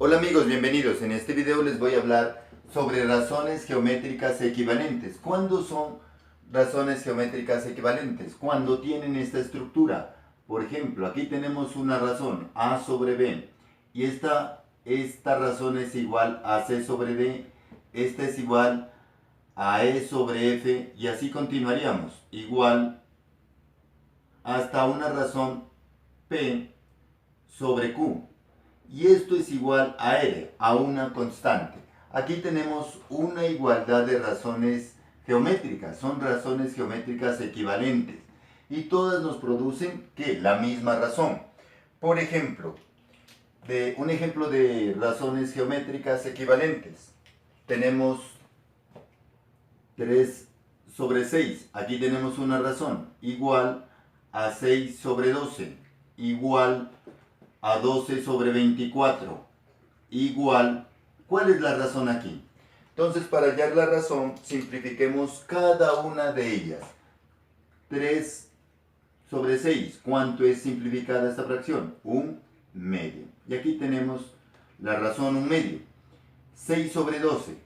Hola amigos, bienvenidos. En este video les voy a hablar sobre razones geométricas equivalentes. ¿Cuándo son razones geométricas equivalentes? Cuando tienen esta estructura. Por ejemplo, aquí tenemos una razón, a sobre b. Y esta razón es igual a c sobre d. Esta es igual a e sobre f. Y así continuaríamos. Igual hasta una razón p sobre q. Y esto es igual a R, a una constante. Aquí tenemos una igualdad de razones geométricas, son razones geométricas equivalentes. Y todas nos producen, ¿qué? La misma razón. Por ejemplo, un ejemplo de razones geométricas equivalentes. Tenemos 3 sobre 6. Aquí tenemos una razón, igual a 6 sobre 12, igual a 12 sobre 24, igual, ¿cuál es la razón aquí? Entonces, para hallar la razón, simplifiquemos cada una de ellas. 3 sobre 6, ¿cuánto es simplificada esta fracción? Un medio. Y aquí tenemos la razón un medio. 6 sobre 12,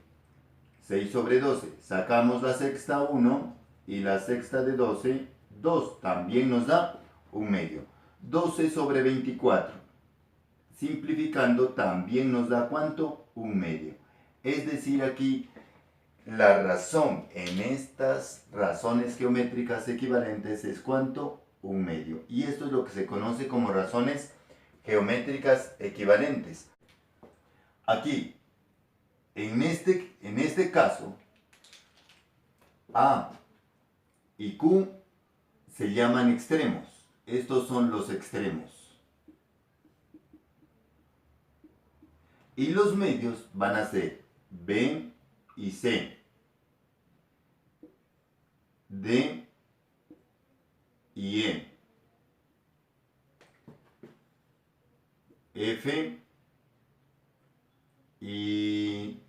6 sobre 12, sacamos la sexta 1 y la sexta de 12, 2, también nos da un medio. 12 sobre 24, simplificando también nos da ¿cuánto? Un medio. Es decir, aquí la razón en estas razones geométricas equivalentes es ¿cuánto? Un medio. Y esto es lo que se conoce como razones geométricas equivalentes. Aquí, en este caso, A y Q se llaman extremos. Estos son los extremos. Y los medios van a ser B y C, D y E, F y...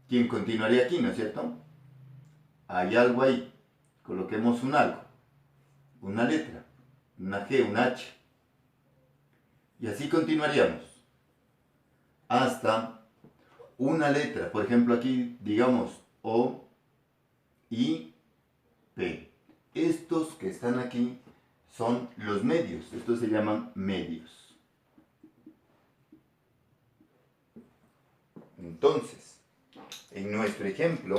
¿quién continuaría aquí, no es cierto? Hay algo ahí. Coloquemos un algo, una letra, una G, una H. Y así continuaríamos. Hasta una letra. Por ejemplo, aquí digamos O, I, P. Estos que están aquí son los medios. Estos se llaman medios. Entonces, en nuestro ejemplo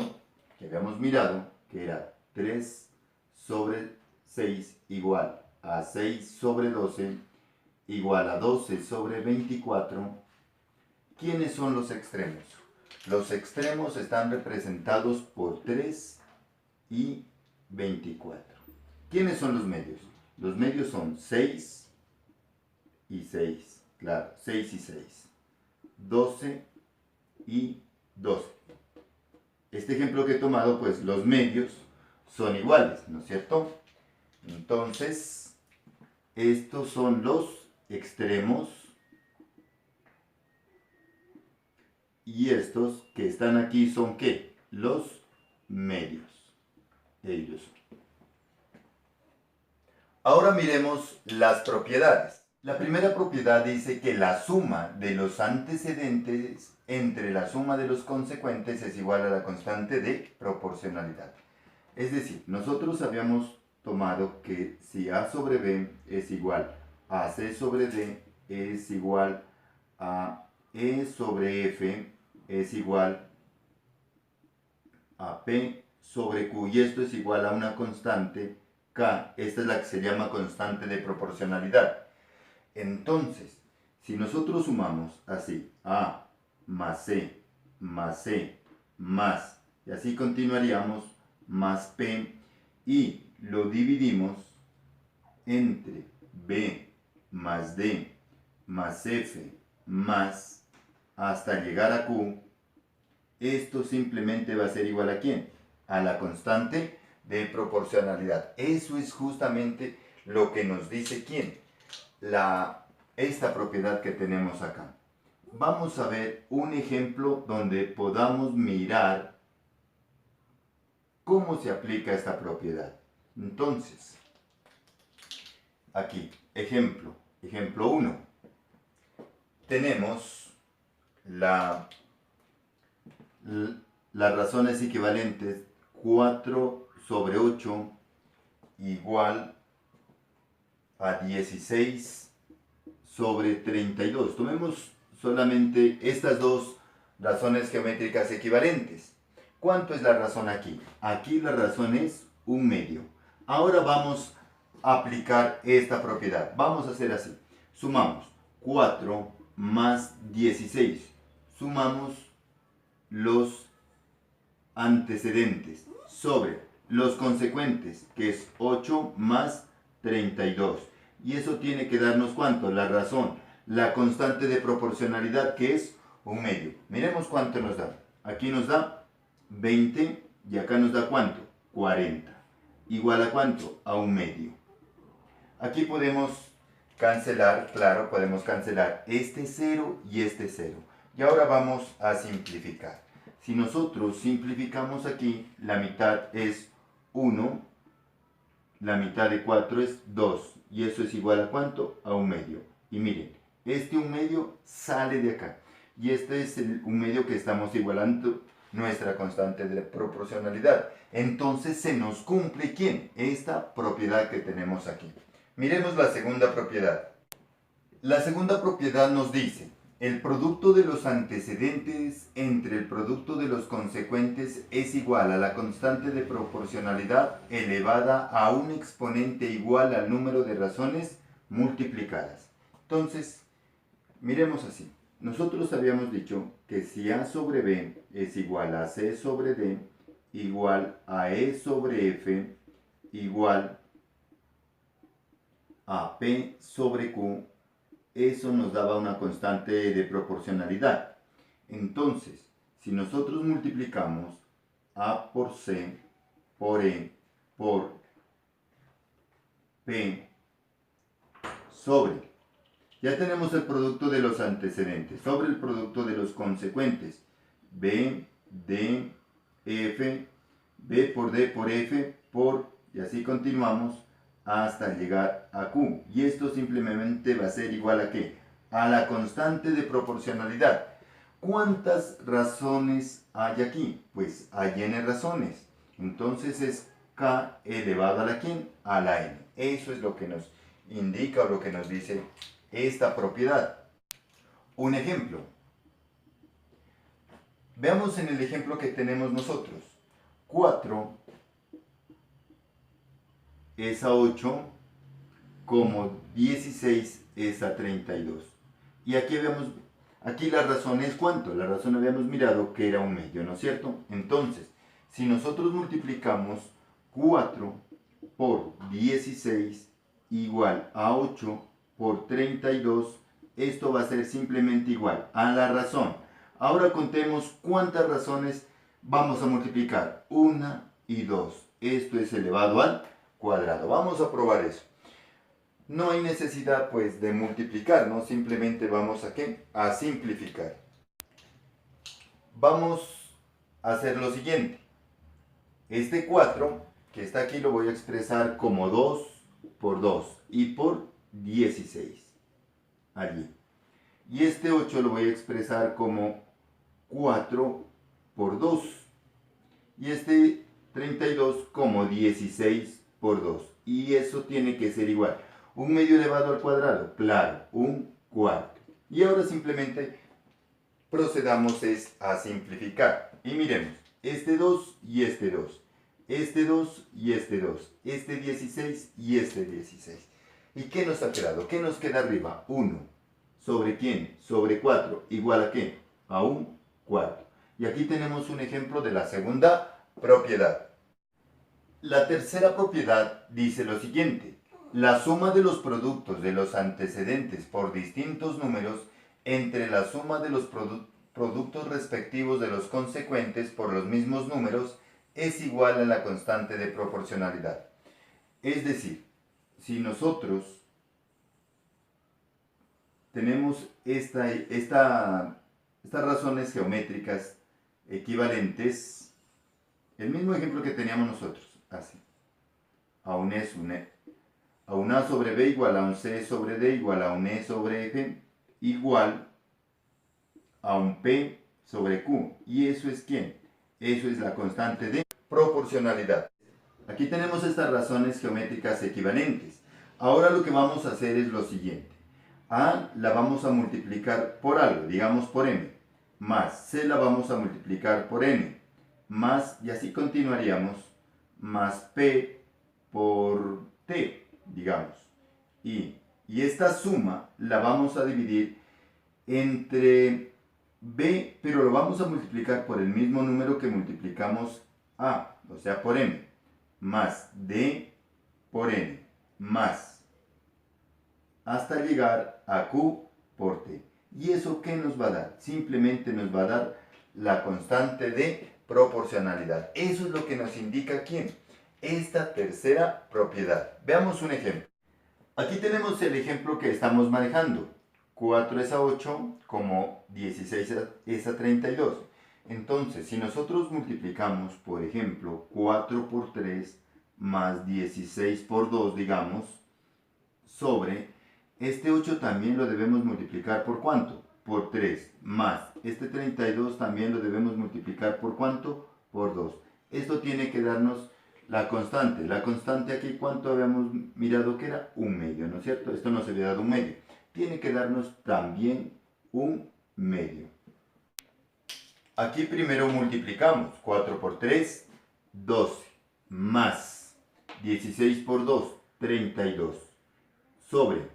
que habíamos mirado, que era 3 sobre 6 igual a 6 sobre 12 igual a 12 sobre 24, ¿quiénes son los extremos? Los extremos están representados por 3 y 24. ¿Quiénes son los medios? Los medios son 6 y 6, claro, 6 y 6. 12 y 12. Este ejemplo que he tomado, pues los medios son iguales, ¿no es cierto? Entonces, estos son los extremos y estos que están aquí son ¿qué? Los medios. Ellos. Ahora miremos las propiedades. La primera propiedad dice que la suma de los antecedentes entre la suma de los consecuentes es igual a la constante de proporcionalidad. Es decir, nosotros habíamos tomado que si A sobre B es igual a C sobre D es igual a E sobre F es igual a P sobre Q, y esto es igual a una constante K. Esta es la que se llama constante de proporcionalidad. Entonces, si nosotros sumamos así A más C más C más, y así continuaríamos, más P, y lo dividimos entre B más D más F más hasta llegar a Q, esto simplemente va a ser igual a ¿quién? A la constante de proporcionalidad. Eso es justamente lo que nos dice ¿quién? Esta propiedad que tenemos acá. Vamos a ver un ejemplo donde podamos mirar cómo se aplica esta propiedad. Entonces, aquí, ejemplo 1. Tenemos la, las razones equivalentes, 4 sobre 8 igual a 16 sobre 32. Tomemos solamente estas dos razones geométricas equivalentes. ¿Cuánto es la razón aquí? Aquí la razón es 1/2. Ahora vamos a aplicar esta propiedad. Vamos a hacer así. Sumamos 4 más 16. Sumamos los antecedentes sobre los consecuentes, que es 8 más 32. Y eso tiene que darnos ¿cuánto? La razón, la constante de proporcionalidad, que es 1/2. Miremos cuánto nos da. Aquí nos da 20 y acá nos da ¿cuánto? 40. ¿Igual a cuánto? A 1/2. Aquí podemos cancelar, claro, podemos cancelar este 0 y este 0. Y ahora vamos a simplificar. Si nosotros simplificamos aquí, la mitad es 1, la mitad de 4 es 2. Y eso es igual a ¿cuánto? A 1/2. Y miren, este 1/2 sale de acá. Y este es el 1/2 que estamos igualando nuestra constante de proporcionalidad. Entonces se nos cumple ¿quién? Esta propiedad que tenemos aquí. Miremos la segunda propiedad. La segunda propiedad nos dice: el producto de los antecedentes entre el producto de los consecuentes es igual a la constante de proporcionalidad elevada a un exponente igual al número de razones multiplicadas. Entonces, miremos así. Nosotros habíamos dicho que si A sobre B es igual a C sobre D igual a E sobre F igual a P sobre Q, eso nos daba una constante de proporcionalidad. Entonces, si nosotros multiplicamos A por C, por E, por P, sobre, ya tenemos el producto de los antecedentes, sobre el producto de los consecuentes, B, D, F, B por D por F, por, y así continuamos, hasta llegar a Q. Y esto simplemente va a ser igual a ¿qué? A la constante de proporcionalidad. ¿Cuántas razones hay aquí? Pues hay n razones. Entonces es k elevado a la ¿quién? A la n. Eso es lo que nos indica o lo que nos dice esta propiedad. Un ejemplo. Veamos en el ejemplo que tenemos nosotros. 4 es a 8, como 16 es a 32. Y aquí vemos, aquí la razón es ¿cuánto? La razón habíamos mirado que era 1/2, ¿no es cierto? Entonces, si nosotros multiplicamos 4 por 16 igual a 8 por 32, esto va a ser simplemente igual a la razón. Ahora contemos cuántas razones vamos a multiplicar. 1 y 2. Esto es elevado al cuadrado. Vamos a probar eso. No hay necesidad pues de multiplicar, ¿no? Simplemente vamos a ¿qué? A simplificar. Vamos a hacer lo siguiente. Este 4 que está aquí lo voy a expresar como 2 por 2 y por 16. Allí. Y este 8 lo voy a expresar como 4 por 2. Y este 32 como 16 por 2. Y eso tiene que ser igual. 1/2 elevado al cuadrado, claro, 1/4. Y ahora simplemente procedamos a simplificar. Y miremos, este 2 y este 2. Este 2 y este 2. Este 16 y este 16. ¿Y qué nos ha quedado? ¿Qué nos queda arriba? 1. ¿Sobre quién? Sobre 4. ¿Igual a qué? A 1/4. Y aquí tenemos un ejemplo de la segunda propiedad. La tercera propiedad dice lo siguiente: la suma de los productos de los antecedentes por distintos números entre la suma de los productos respectivos de los consecuentes por los mismos números es igual a la constante de proporcionalidad. Es decir, si nosotros tenemos estas razones geométricas equivalentes, el mismo ejemplo que teníamos nosotros, así, a un A sobre B igual a un C sobre D igual a un E sobre F igual a un P sobre Q. ¿Y eso es quién? Eso es la constante de proporcionalidad. Aquí tenemos estas razones geométricas equivalentes. Ahora lo que vamos a hacer es lo siguiente. A la vamos a multiplicar por algo, digamos por m, más C la vamos a multiplicar por n, más, y así continuaríamos, más P por T, digamos. Y esta suma la vamos a dividir entre B, pero lo vamos a multiplicar por el mismo número que multiplicamos A, o sea, por m, más D por n, más, hasta llegar a Q por T. ¿Y eso qué nos va a dar? Simplemente nos va a dar la constante de proporcionalidad. Eso es lo que nos indica ¿quién? Esta tercera propiedad. Veamos un ejemplo. Aquí tenemos el ejemplo que estamos manejando. 4 es a 8, como 16 es a 32. Entonces, si nosotros multiplicamos, por ejemplo, 4 por 3 más 16 por 2, digamos, sobre este 8 también lo debemos multiplicar por ¿cuánto? Por 3, más este 32 también lo debemos multiplicar por ¿cuánto? Por 2. Esto tiene que darnos la constante. La constante aquí, ¿cuánto habíamos mirado que era? Un medio, ¿no es cierto? Esto nos había dado un medio. Tiene que darnos también un medio. Aquí primero multiplicamos. 4 por 3, 12, más 16 por 2, 32, sobre,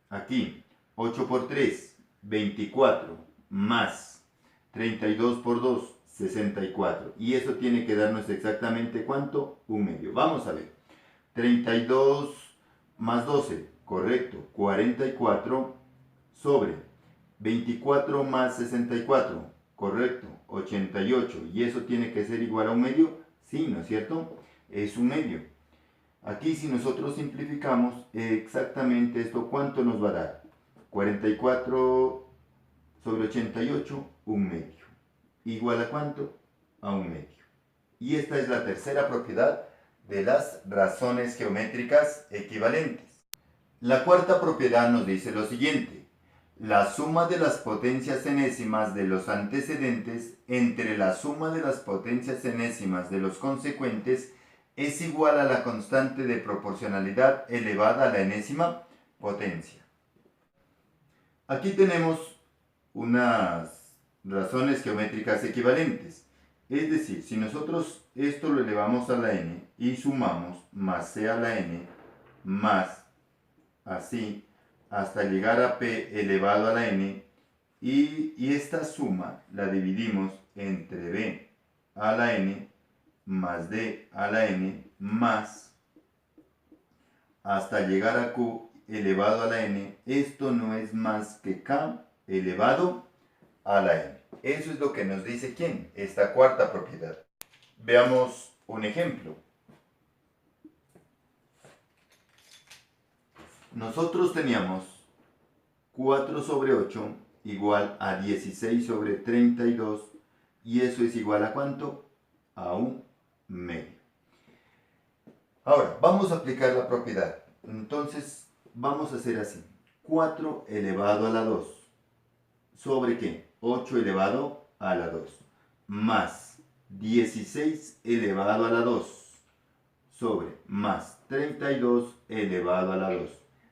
aquí, 8 por 3, 24, más 32 por 2, 64. Y eso tiene que darnos exactamente ¿cuánto? Un medio. Vamos a ver. 32 más 12, correcto, 44 sobre 24 más 64, correcto, 88. ¿Y eso tiene que ser igual a un medio? Sí, ¿no es cierto? Es un medio. Aquí si nosotros simplificamos exactamente esto, ¿cuánto nos va a dar? 44 sobre 88, un medio. ¿Igual a cuánto? A un medio. Y esta es la tercera propiedad de las razones geométricas equivalentes. La cuarta propiedad nos dice lo siguiente. La suma de las potencias enésimas de los antecedentes entre la suma de las potencias enésimas de los consecuentes es igual a la constante de proporcionalidad elevada a la enésima potencia. Aquí tenemos unas razones geométricas equivalentes. Es decir, si nosotros esto lo elevamos a la n y sumamos más c a la n más así hasta llegar a p elevado a la n y esta suma la dividimos entre b a la n más d a la n más hasta llegar a q elevado a la n. Esto no es más que k elevado a la n. Eso es lo que nos dice ¿quién? Esta cuarta propiedad. Veamos un ejemplo. Nosotros teníamos 4 sobre 8 igual a 16 sobre 32 y eso es igual a ¿cuánto? A un medio. Ahora, vamos a aplicar la propiedad. Entonces, vamos a hacer así. 4 elevado a la 2. ¿Sobre qué? 8 elevado a la 2. Más 16 elevado a la 2. Sobre más 32 elevado a la 2.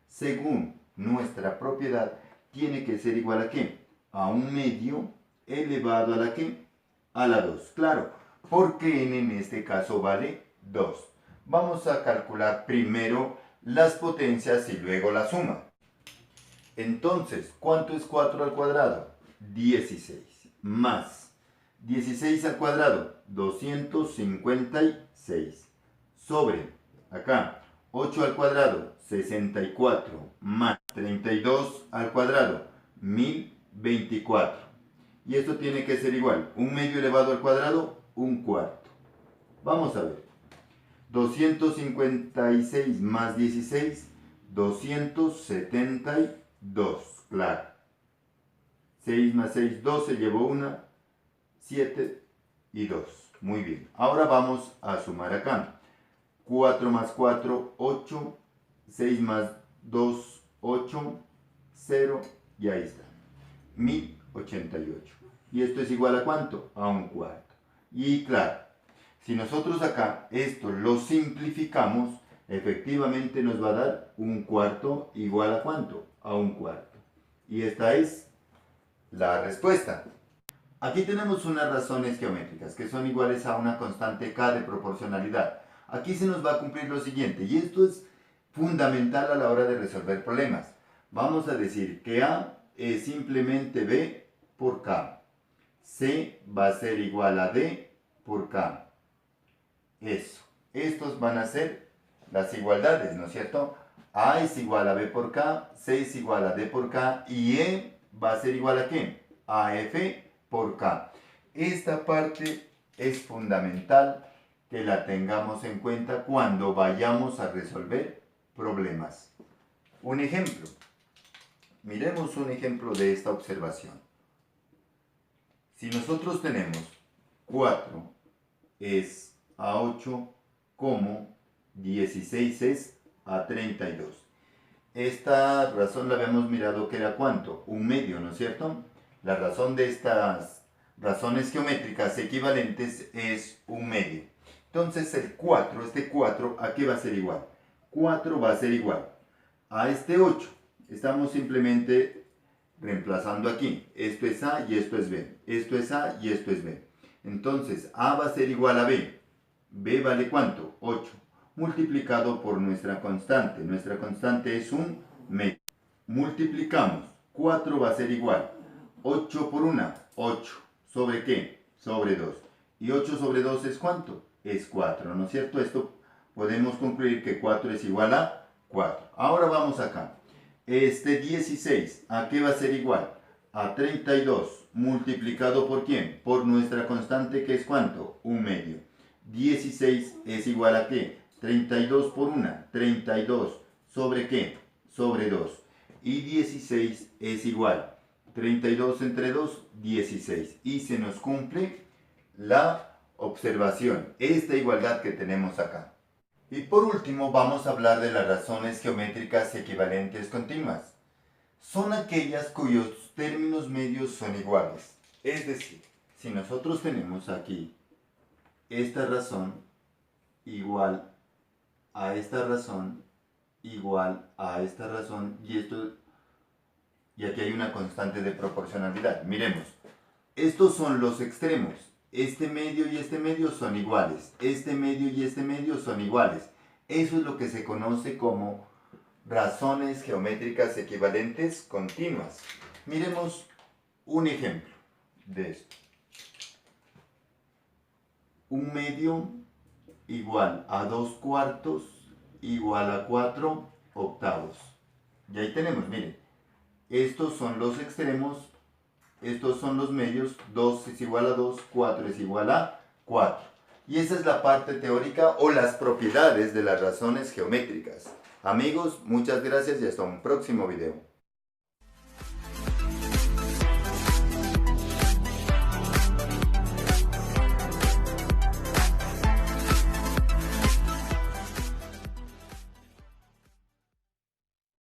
Según nuestra propiedad, tiene que ser igual a ¿qué? A un medio elevado a la ¿qué? A la 2. Claro, porque n en este caso vale 2. Vamos a calcular primero las potencias y luego la suma. Entonces, ¿cuánto es 4 al cuadrado? 16. Más 16 al cuadrado, 256. Sobre, acá, 8 al cuadrado, 64. Más 32 al cuadrado, 1024. Y esto tiene que ser igual. Un medio elevado al cuadrado, un cuarto. Vamos a ver. 256 más 16, 272, claro. 6 más 6, 12, llevo 1, 7 y 2. Muy bien. Ahora vamos a sumar acá. 4 más 4, 8. 6 más 2, 8. 0. Y ahí está. 88. ¿Y esto es igual a cuánto? A un cuarto. Y claro, si nosotros acá esto lo simplificamos, efectivamente nos va a dar un cuarto igual a cuánto? A un cuarto. Y esta es la respuesta. Aquí tenemos unas razones geométricas que son iguales a una constante k de proporcionalidad. Aquí se nos va a cumplir lo siguiente, y esto es fundamental a la hora de resolver problemas. Vamos a decir que a es simplemente b por k. C va a ser igual a d por k. Eso. Estos van a ser las igualdades, ¿no es cierto? A es igual a b por k, c es igual a d por k y e va a ser igual a ¿qué? A f por k. Esta parte es fundamental que la tengamos en cuenta cuando vayamos a resolver problemas. Un ejemplo. Miremos un ejemplo de esta observación. Si nosotros tenemos 4 es a 8 como 16 es a 32. Esta razón la habíamos mirado que era ¿cuánto? Un medio, ¿no es cierto? La razón de estas razones geométricas equivalentes es un medio. Entonces el 4, este 4, ¿a qué va a ser igual? 4 va a ser igual a este 8. Estamos simplemente reemplazando aquí. Esto es A y esto es B. Esto es A y esto es B. Entonces A va a ser igual a B. B vale ¿cuánto? 8. Multiplicado por nuestra constante. Nuestra constante es un medio. Multiplicamos. 4 va a ser igual. 8 por 1, 8. ¿Sobre qué? Sobre 2. ¿Y 8 sobre 2 es cuánto? Es 4, ¿no es cierto? Esto podemos concluir que 4 es igual a 4. Ahora vamos acá. Este 16, ¿a qué va a ser igual? A 32 multiplicado por ¿quién? Por nuestra constante que es ¿cuánto? Un medio. 16 es igual a ¿qué? 32 por 1, 32 sobre ¿qué? Sobre 2. Y 16 es igual. 32 entre 2, 16. Y se nos cumple la observación, esta igualdad que tenemos acá. Y por último vamos a hablar de las razones geométricas equivalentes continuas. Son aquellas cuyos términos medios son iguales. Es decir, si nosotros tenemos aquí esta razón igual a esta razón igual a esta razón y aquí hay una constante de proporcionalidad. Miremos, estos son los extremos. Este medio y este medio son iguales. Este medio y este medio son iguales. Eso es lo que se conoce como razones geométricas equivalentes continuas. Miremos un ejemplo de esto. Un medio igual a 2 cuartos igual a 4 octavos. Y ahí tenemos, miren, estos son los extremos. Estos son los medios, 2 es igual a 2, 4 es igual a 4. Y esa es la parte teórica o las propiedades de las razones geométricas. Amigos, muchas gracias y hasta un próximo video.